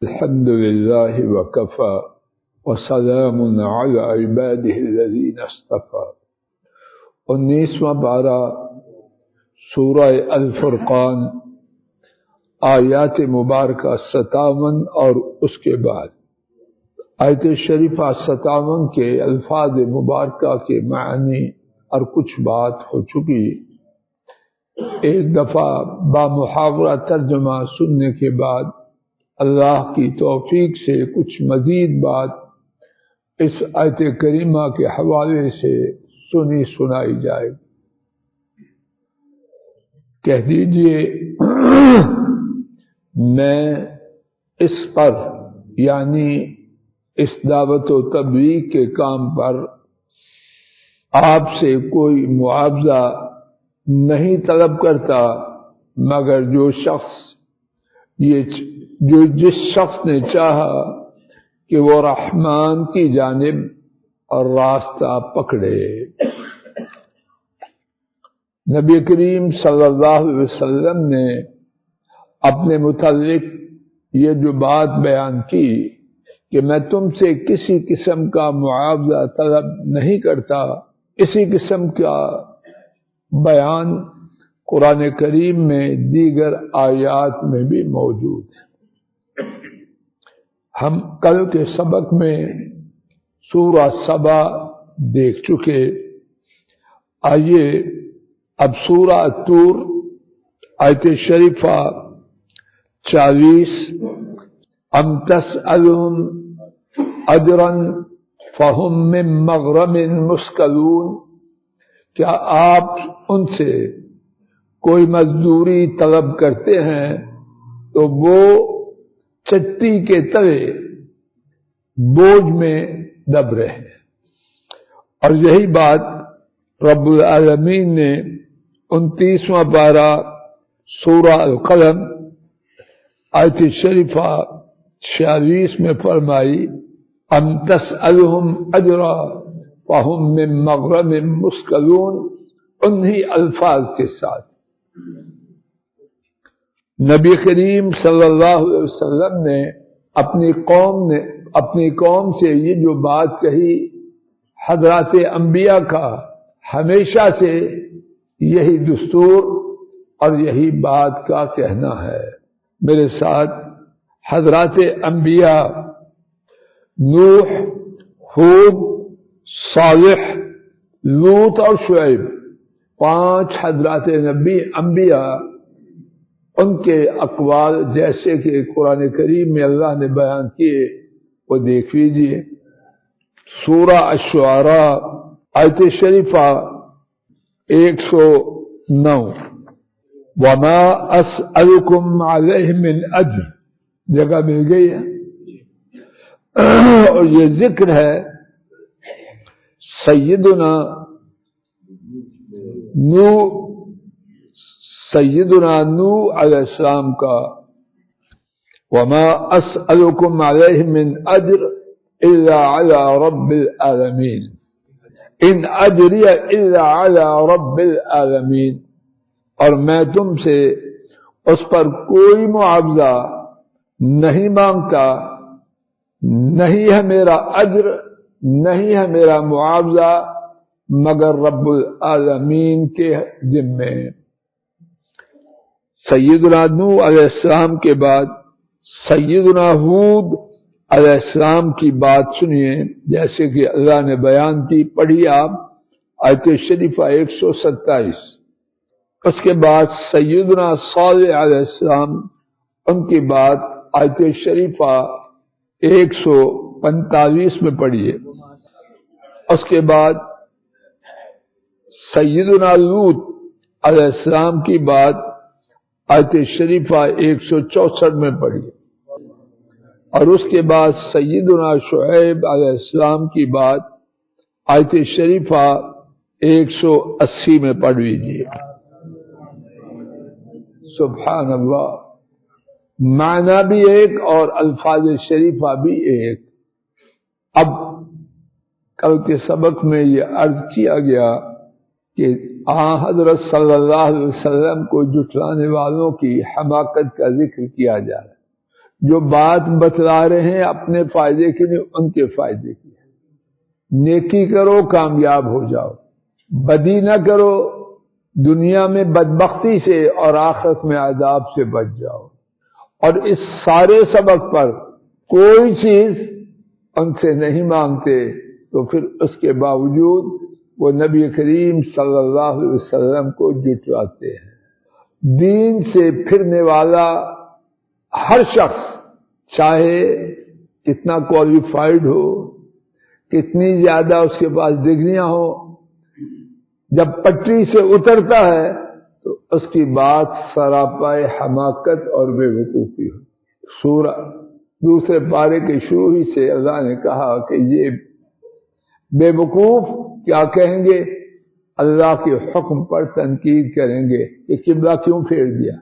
الحمد لله وكفى وسلام على عباده الذين اصطفى 19واں پارہ سورہ الفرقان آیات مبارکہ 57 اور اس کے بعد آیت شریفہ 57 کے الفاظ مبارکہ کے معنی اور کچھ بات ہو چکی۔ ایک دفعہ بامحاورہ ترجمہ سننے کے بعد اللہ کی توفیق سے کچھ مزید بات اس آیت کریمہ کے حوالے سے سنائی جائے۔ کہہ دیجئے میں اس پر یعنی اس دعوت و تبلیغ کے کام پر آپ سے کوئی معاوضہ نہیں طلب کرتا، مگر جس شخص نے چاہا کہ وہ رحمان کی جانب اور راستہ پکڑے۔ نبی کریم صلی اللہ علیہ وسلم نے اپنے متعلق یہ جو بات بیان کی کہ میں تم سے کسی قسم کا معاوضہ طلب نہیں کرتا، اسی قسم کا بیان قرآن کریم میں دیگر آیات میں بھی موجود ہے۔ ہم کل کے سبق میں سورہ سبا دیکھ چکے۔ آئیے اب سورہ الطور آیت شریفہ 40 ام تسألہم اجرا فہم من مغرم مثقلون، کیا آپ ان سے کوئی مزدوری طلب کرتے ہیں تو وہ چٹی کے تلے بوجھ میں دب رہے ہیں۔ اور یہی بات رب العالمین نے 29واں پارہ سورہ القلم آیت شریفہ 46 میں فرمائی ام تسألہم اجرا فہم من مغرم مثقلون، انہی الفاظ کے ساتھ نبی کریم صلی اللہ علیہ وسلم نے اپنی قوم سے یہ جو بات کہی، حضرات انبیاء کا ہمیشہ سے یہی دستور اور یہی بات کا کہنا ہے۔ میرے ساتھ حضرات انبیاء نوح، ہود، صالح، لوط اور شعیب، 5 حضرات انبیاء، ان کے اقوال جیسے کہ قرآن کریم میں اللہ نے بیان کیے وہ دیکھ لیجیے۔ سورہ الشعراء آیت شریفہ 109 وما اسألکم علیہ من اجر، جگہ مل گئی ہے۔ اور یہ ذکر ہے سیدنا نوح علیہ السلام کا، وما اسألکم علیہ من اجر الا علی رب العالمین، ان اجری الا علی رب العالمین، اور میں تم سے اس پر کوئی معاوضہ نہیں مانگتا، نہیں ہے میرا اجر، نہیں ہے میرا معاوضہ، مگر رب العالمین کے ذمے۔ سیدنا نوح علیہ السلام کے بعد سیدنا ہود علیہ السلام کی بات سنیے، جیسے کہ اللہ نے بیان کی، پڑھی آپ آیت شریفہ 127۔ اس کے بعد سیدنا صالح علیہ السلام، ان کی بات آیت شریفہ 145 میں پڑھیے۔ اس کے بعد سیدنا لوط علیہ السلام کی بات آیت شریفہ 164 میں پڑھیے، اور اس کے بعد سیدنا شعیب علیہ السلام کی بات آیت شریفہ 180 میں پڑھ لیجیے۔ سبحان اللہ، معنی بھی ایک اور الفاظ شریفہ بھی ایک۔ اب کل کے سبق میں یہ عرض کیا گیا کہ حضرت صلی اللہ علیہ وسلم کو جھٹلانے والوں کی حماقت کا ذکر کیا جا رہا ہے۔ جو بات بتلا رہے ہیں اپنے فائدے کے لیے، ان کے فائدے کی ہے۔ نیکی کرو کامیاب ہو جاؤ، بدی نہ کرو دنیا میں بدبختی سے اور آخرت میں عذاب سے بچ جاؤ۔ اور اس سارے سبق پر کوئی چیز ان سے نہیں مانگتے تو پھر اس کے باوجود وہ نبی کریم صلی اللہ علیہ وسلم کو جھٹلاتے ہیں۔ دین سے پھرنے والا ہر شخص، چاہے کتنا کوالیفائڈ ہو، کتنی زیادہ اس کے پاس ڈگریاں ہو، جب پٹری سے اترتا ہے تو اس کی بات سراپائے حماقت اور بے وقوفی ہو۔ سورہ دوسرے پارے کے شروع ہی سے اللہ نے کہا کہ یہ بے وقوف کیا کہیں گے؟ اللہ کے حکم پر تنقید کریں گے کہ قبلہ کیوں پھیر دیا۔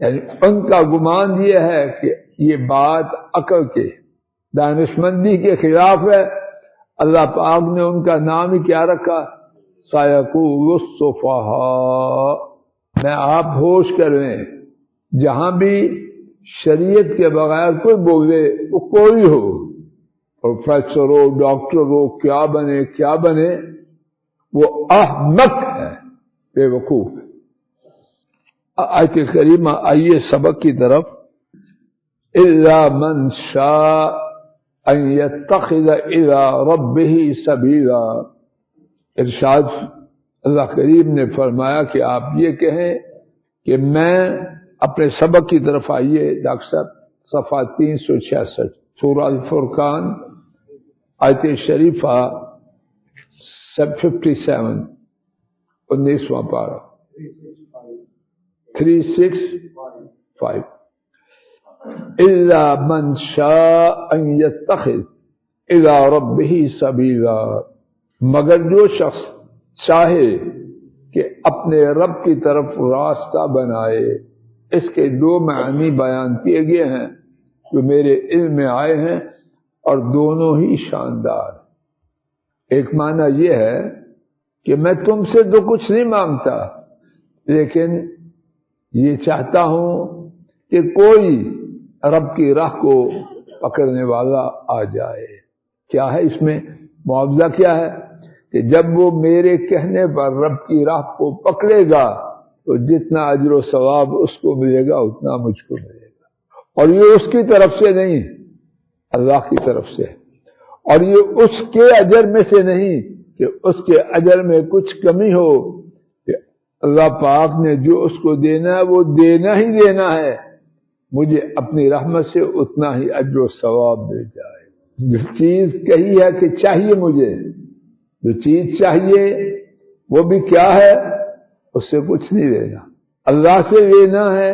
یعنی ان کا گمان یہ ہے کہ یہ بات عقل کے، دانشمندی کے خلاف ہے۔ اللہ پاک نے ان کا نام ہی کیا رکھا؟ سَيَقُولُ السُّفَهَاءُ، میں آپ ہوش کرویں، جہاں بھی شریعت کے بغیر کوئی بولے، وہ کوئی ہو، پروفیسر ہو، ڈاکٹر ہو، کیا بنے، وہ احمق ہے، بے وقوف ہے۔ آیت کریمہ آئیے سبق کی طرف۔ إِلَّا مَنْ شَاءَ أَن يَتَّخِذَ إِلَىٰ رَبِّهِ سَبِيلًا۔ ارشاد اللہ کریم نے فرمایا کہ آپ یہ کہیں کہ میں اپنے سبق کی طرف آئیے ڈاکٹر صاحب، صفحہ 366 سورہ الفرقان آیت شریفہ 57 19واں پارہ 365۔ إِلَّا مَنْ شَاءَ أَن يَتَّخِذَ إِلَىٰ رَبِّهِ سَبِيلًا، مگر جو شخص چاہے کہ اپنے رب کی طرف راستہ بنائے۔ اس کے دو معنی بیان کیے گئے ہیں جو میرے علم میں آئے ہیں اور دونوں ہی شاندار۔ ایک معنی یہ ہے کہ میں تم سے تو کچھ نہیں مانگتا، لیکن یہ چاہتا ہوں کہ کوئی رب کی راہ کو پکڑنے والا آ جائے۔ کیا ہے اس میں معاوضہ؟ کیا ہے کہ جب وہ میرے کہنے پر رب کی راہ کو پکڑے گا تو جتنا اجر و ثواب اس کو ملے گا اتنا مجھ کو ملے گا، اور یہ اس کی طرف سے نہیں، اللہ کی طرف سے، اور یہ اس کے اجر میں سے نہیں کہ اس کے اجر میں کچھ کمی ہو، کہ اللہ پاک نے جو اس کو دینا ہے وہ دینا ہی دینا ہے، مجھے اپنی رحمت سے اتنا ہی اجر و ثواب مل جائے۔ جو چیز کہی ہے کہ چاہیے مجھے، جو چیز چاہیے وہ بھی کیا ہے؟ اس سے کچھ نہیں لینا، اللہ سے لینا ہے،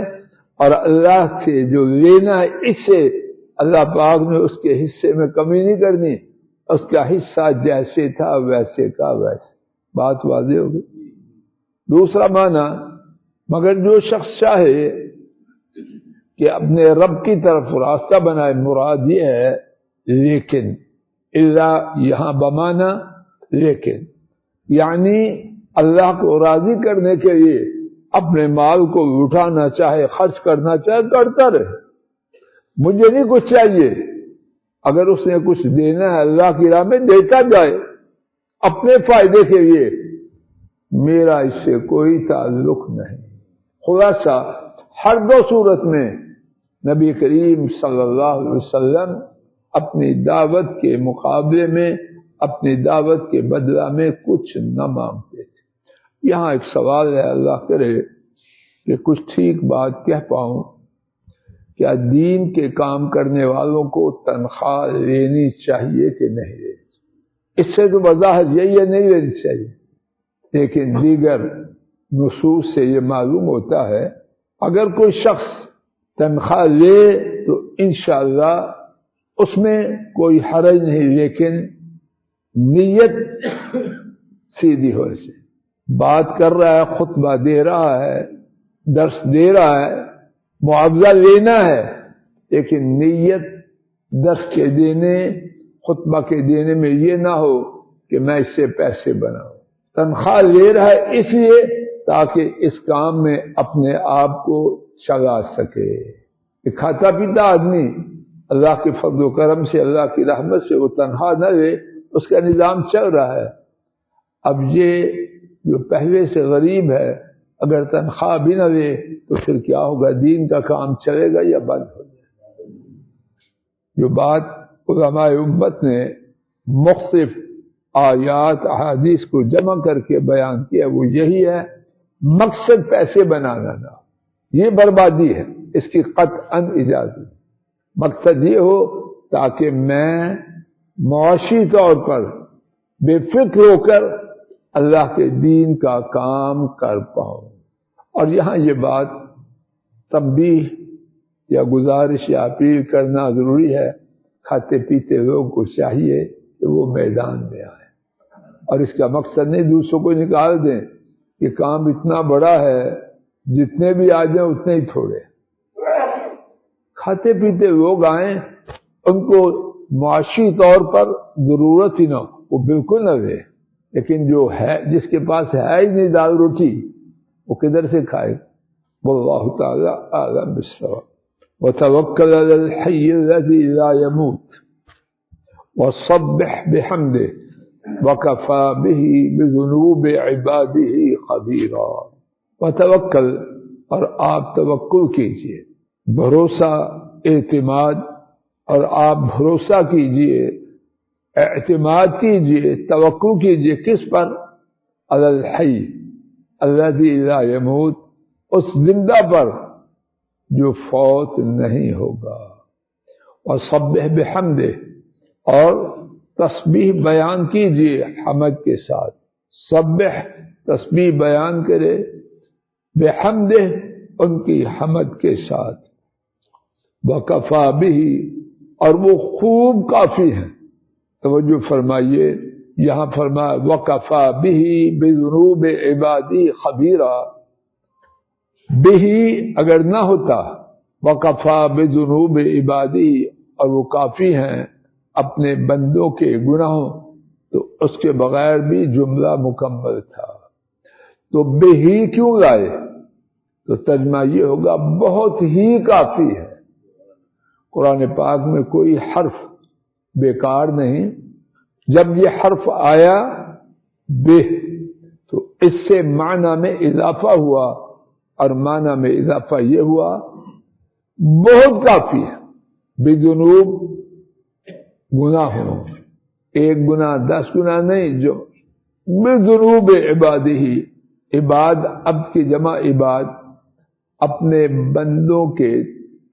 اور اللہ سے جو لینا ہے اس سے اللہ پاک نے اس کے حصے میں کمی نہیں کرنی، اس کا حصہ جیسے تھا ویسے کا ویسے۔ بات واضح ہوگی۔ دوسرا معنی، مگر جو شخص چاہے کہ اپنے رب کی طرف راستہ بنائے، مراد یہ ہے لیکن، اللہ یہاں بمانا لیکن، یعنی اللہ کو راضی کرنے کے لیے اپنے مال کو اٹھانا چاہے، خرچ کرنا چاہے، کرتا رہے، مجھے نہیں کچھ چاہیے۔ اگر اس نے کچھ دینا ہے اللہ کی راہ میں، دیتا جائے اپنے فائدے کے لیے، میرا اس سے کوئی تعلق نہیں۔ خلاصہ، ہر دو صورت میں نبی کریم صلی اللہ علیہ وسلم اپنی دعوت کے مقابلے میں، اپنی دعوت کے بدلہ میں کچھ نہ مانگتے تھے۔ یہاں ایک سوال ہے، اللہ کرے کہ کچھ ٹھیک بات کہہ پاؤں، کیا دین کے کام کرنے والوں کو تنخواہ لینی چاہیے کہ نہیں لینی؟ اس سے تو بظاہر یہی ہے نہیں لینی چاہیے، لیکن دیگر نصوص سے یہ معلوم ہوتا ہے اگر کوئی شخص تنخواہ لے تو انشاءاللہ اس میں کوئی حرج نہیں، لیکن نیت سیدھی ہو سے بات کر رہا ہے، خطبہ دے رہا ہے، درس دے رہا ہے، معاوضہ لینا ہے، لیکن نیت درس کے دینے، خطبہ کے دینے میں یہ نہ ہو کہ میں اس سے پیسے بناؤں۔ تنخواہ لے رہا ہے اس لیے تاکہ اس کام میں اپنے آپ کو چلا سکے۔ کہ کھاتا پیتا آدمی اللہ کے فضل و کرم سے، اللہ کی رحمت سے وہ تنہا نہ رہے، اس کا نظام چل رہا ہے۔ اب یہ جو پہلے سے غریب ہے اگر تنخواہ بھی نہ لے تو پھر کیا ہوگا؟ دین کا کام چلے گا یا بند ہو جائے گا؟ جو بات علماء امت نے مختلف آیات احادیث کو جمع کر کے بیان کیا وہ یہی ہے، مقصد پیسے بنانا نہ، یہ بربادی ہے، اس کی قطعاً اجازت۔ مقصد یہ ہو تاکہ میں معاشی طور پر بے فکر ہو کر اللہ کے دین کا کام کر پاؤں۔ اور یہاں یہ بات تنبیہ یا گزارش یا اپیل کرنا ضروری ہے، کھاتے پیتے لوگوں کو چاہیے کہ وہ میدان میں آئیں، اور اس کا مقصد نہیں دوسروں کو نکال دیں کہ کام اتنا بڑا ہے جتنے بھی آ جائیں اتنے ہی تھوڑے۔ کھاتے پیتے لوگ آئیں، ان کو معاشی طور پر ضرورت ہی نہ وہ بالکل نہ دے، لیکن جو ہے جس کے پاس ہے ہی نہیں دال روٹی وہ کدھر سے کھائے؟ واللہ تعالی اعلم بالصواب۔ وتوکل علی الحی الذی لا يموت وصبح بحمده وکفى به بذنوب عباده خبیرا۔ وتوکل، اور آپ توکل کیجئے، بھروسہ، اعتماد، اور آپ بھروسہ کیجئے، اعتماد کیجئے، توکل کیجئے کس پر؟ علی الحی الذی لا يموت، اس زندہ پر جو فوت نہیں ہوگا۔ وسبح بحمدہ، اور تسبیح بیان کیجئے حمد کے ساتھ۔ سبح تسبیح بیان کرے، بحمدہ ان کی حمد کے ساتھ۔ وکفی بہ، اور وہ خوب کافی ہیں۔ توجہ فرمائیے، یہاں فرمایا وکفی بہ بذنوب عبادی خبیرا۔ بہ اگر نہ ہوتا، وکفی بذنوب عبادی، اور وہ کافی ہیں اپنے بندوں کے گناہوں، تو اس کے بغیر بھی جملہ مکمل تھا۔ تو بہ ہی کیوں لائے؟ تو ترجمہ یہ ہوگا بہت ہی کافی ہے۔ قرآن پاک میں کوئی حرف بیکار نہیں۔ جب یہ حرف آیا بہ، تو اس سے معنی میں اضافہ ہوا، اور معنی میں اضافہ یہ ہوا بہت کافی ہے۔ بذنوب گناہوں، ایک گناہ 10 گناہ نہیں، جو بذنوب عبادہ، عباد اب کی جمع عباد، اپنے بندوں کے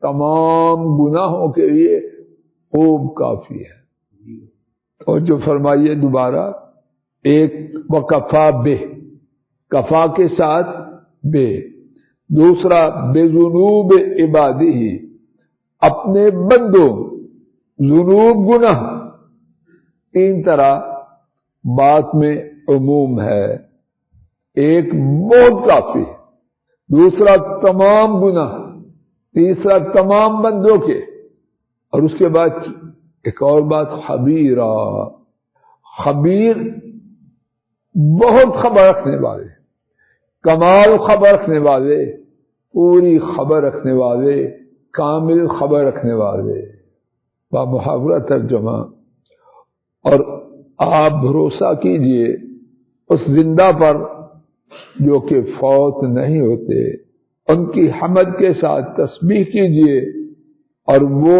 تمام گناہوں کے لیے خوب کافی ہے۔ اور جو فرمائیے دوبارہ، ایک وکفا بہ، کفا کے ساتھ بہ، دوسرا بذنوب عبادہ، اپنے بندوں، ذنوب گناہ، 3 طرح بات میں عموم ہے۔ ایک بہت کافی، دوسرا تمام گناہ، تیسرا تمام بندوں کے، اور اس کے بعد ایک اور بات خبیرہ، خبیر بہت خبر رکھنے والے، کمال خبر رکھنے والے، پوری خبر رکھنے والے، کامل خبر رکھنے والے۔ محاورہ ترجمہ۔ اور آپ بھروسہ کیجئے اس زندہ پر جو کہ فوت نہیں ہوتے، ان کی حمد کے ساتھ تسبیح کیجئے، اور وہ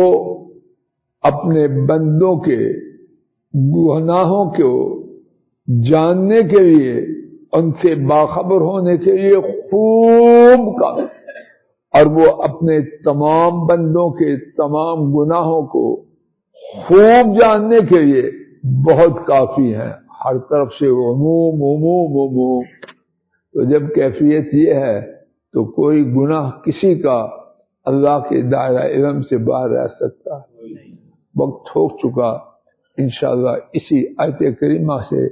اپنے بندوں کے گناہوں کو جاننے کے لیے، ان سے باخبر ہونے کے لیے خوب کافی، اور وہ اپنے تمام بندوں کے تمام گناہوں کو خوب جاننے کے لیے بہت کافی ہیں۔ ہر طرف سے عموم عموم عموم۔ تو جب کیفیت یہ ہے تو کوئی گناہ کسی کا اللہ کے دائرہ علم سے باہر رہ سکتا ہے؟ وقت ہو چکا، انشاءاللہ اسی آیت کریمہ سے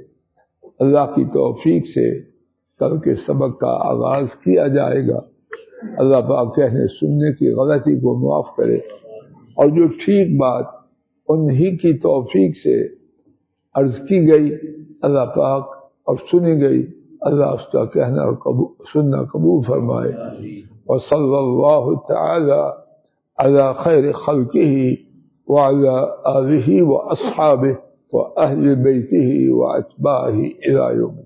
اللہ کی توفیق سے کل کے سبق کا آغاز کیا جائے گا۔ اللہ پاک کہنے سننے کی غلطی کو معاف کرے، اور جو ٹھیک بات انہی کی توفیق سے عرض کی گئی اللہ پاک اور سنی گئی، اللہ اس کا کہنا اور سننا قبول فرمائے۔ وصلی اللہ تعالی على خير خلقه وعلى آله وأصحابه وأهل بيته وأتباعه إلى يوم الدين.